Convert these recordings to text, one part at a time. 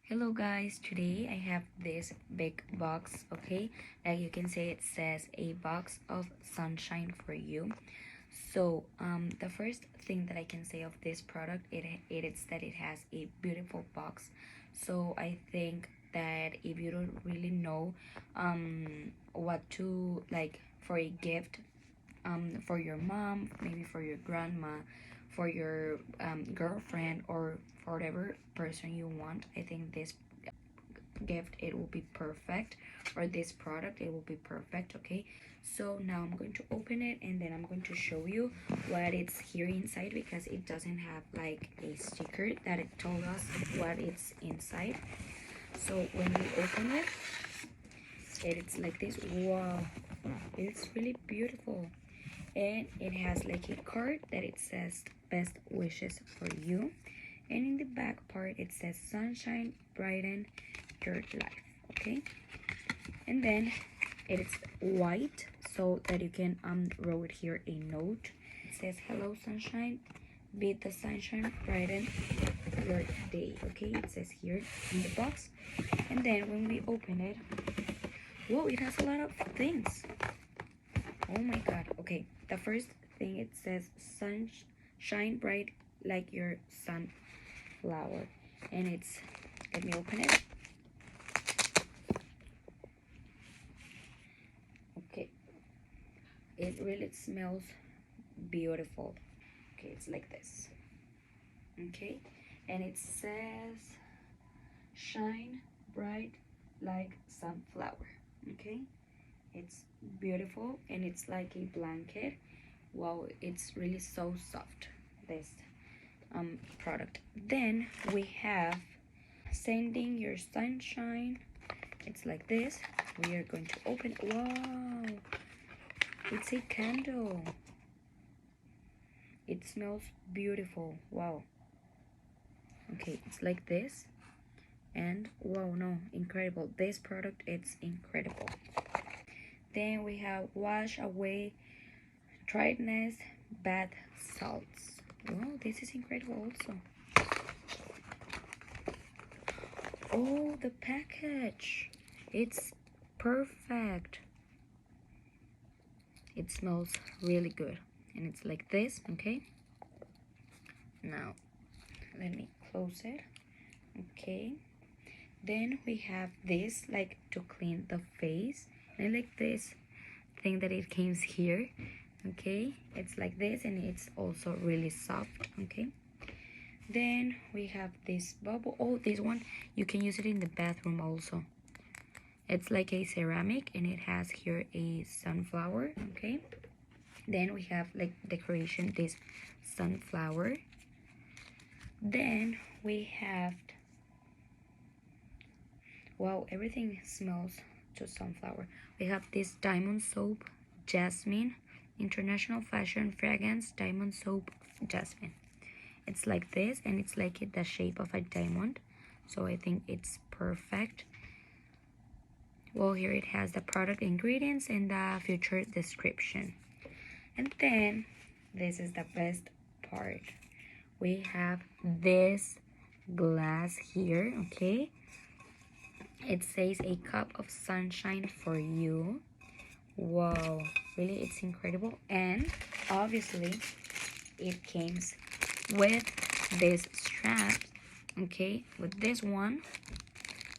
Hello guys, today I have this big box, okay? Like you can say it says a box of sunshine for you. So the first thing that I can say of this product, it is that it has a beautiful box. So I think that if you don't really know what to like for a gift, for your mom, maybe for your grandma, for your girlfriend, or for whatever person you want, I think this gift it will be perfect, or this product it will be perfect. Okay, so now I'm going to open it and then I'm going to show you what it's here inside, because it doesn't have like a sticker that it told us what it's inside. So when we open it, it's like this. Wow, it's really beautiful. And it has like a card that it says best wishes for you, and in the back part it says sunshine brighten your life. Okay, and then it is white so that you can wrote here a note. It says hello sunshine, be the sunshine brighten your day. Okay, it says here in the box. And then when we open it, whoa, it has a lot of things. Oh my god. Okay, the first thing, it says shine bright like your sunflower, and it's, let me open it. Okay, it really smells beautiful. Okay, it's like this. Okay, and it says shine bright like sunflower. Okay, it's beautiful, and it's like a blanket. Wow, it's really so soft, this product. Then we have sending your sunshine. It's like this. We are going to open. Wow, it's a candle. It smells beautiful. Wow. Okay, it's like this. And wow, no, incredible. This product, it's incredible. Then we have wash away tiredness bath salts. Wow, this is incredible also. Oh, the package, it's perfect. It smells really good, and it's like this. Okay, now let me close it. Okay, then we have this, like to clean the face. I like this thing that it comes here. Okay, it's like this, and it's also really soft. Okay, then we have this bubble. Oh, this one, you can use it in the bathroom also. It's like a ceramic, and it has here a sunflower. Okay, then we have like decoration, this sunflower. Then we have, wow, everything smells to sunflower. We have this diamond soap jasmine, international fashion fragrance diamond soap jasmine. It's like this, and it's like the shape of a diamond, so I think it's perfect. Well, here it has the product ingredients and the future description. And then this is the best part. We have this glass here. Okay, it says a cup of sunshine for you. Wow, really, it's incredible. And obviously it comes with this strap. Okay, with this one,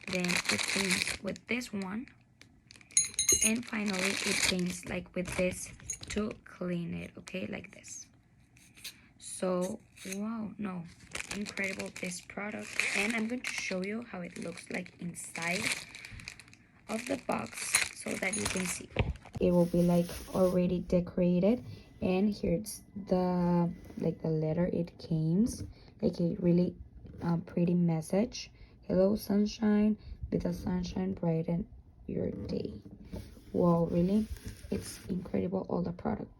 then it comes with this one, and finally it comes like with this to clean it. Okay, like this. So wow, no, incredible, this product. And I'm going to show you how it looks like inside of the box, so that you can see it will be like already decorated. And here's the like the letter it comes, like a really pretty message. Hello sunshine, be the sunshine brighten your day. Wow, really, it's incredible, all the product.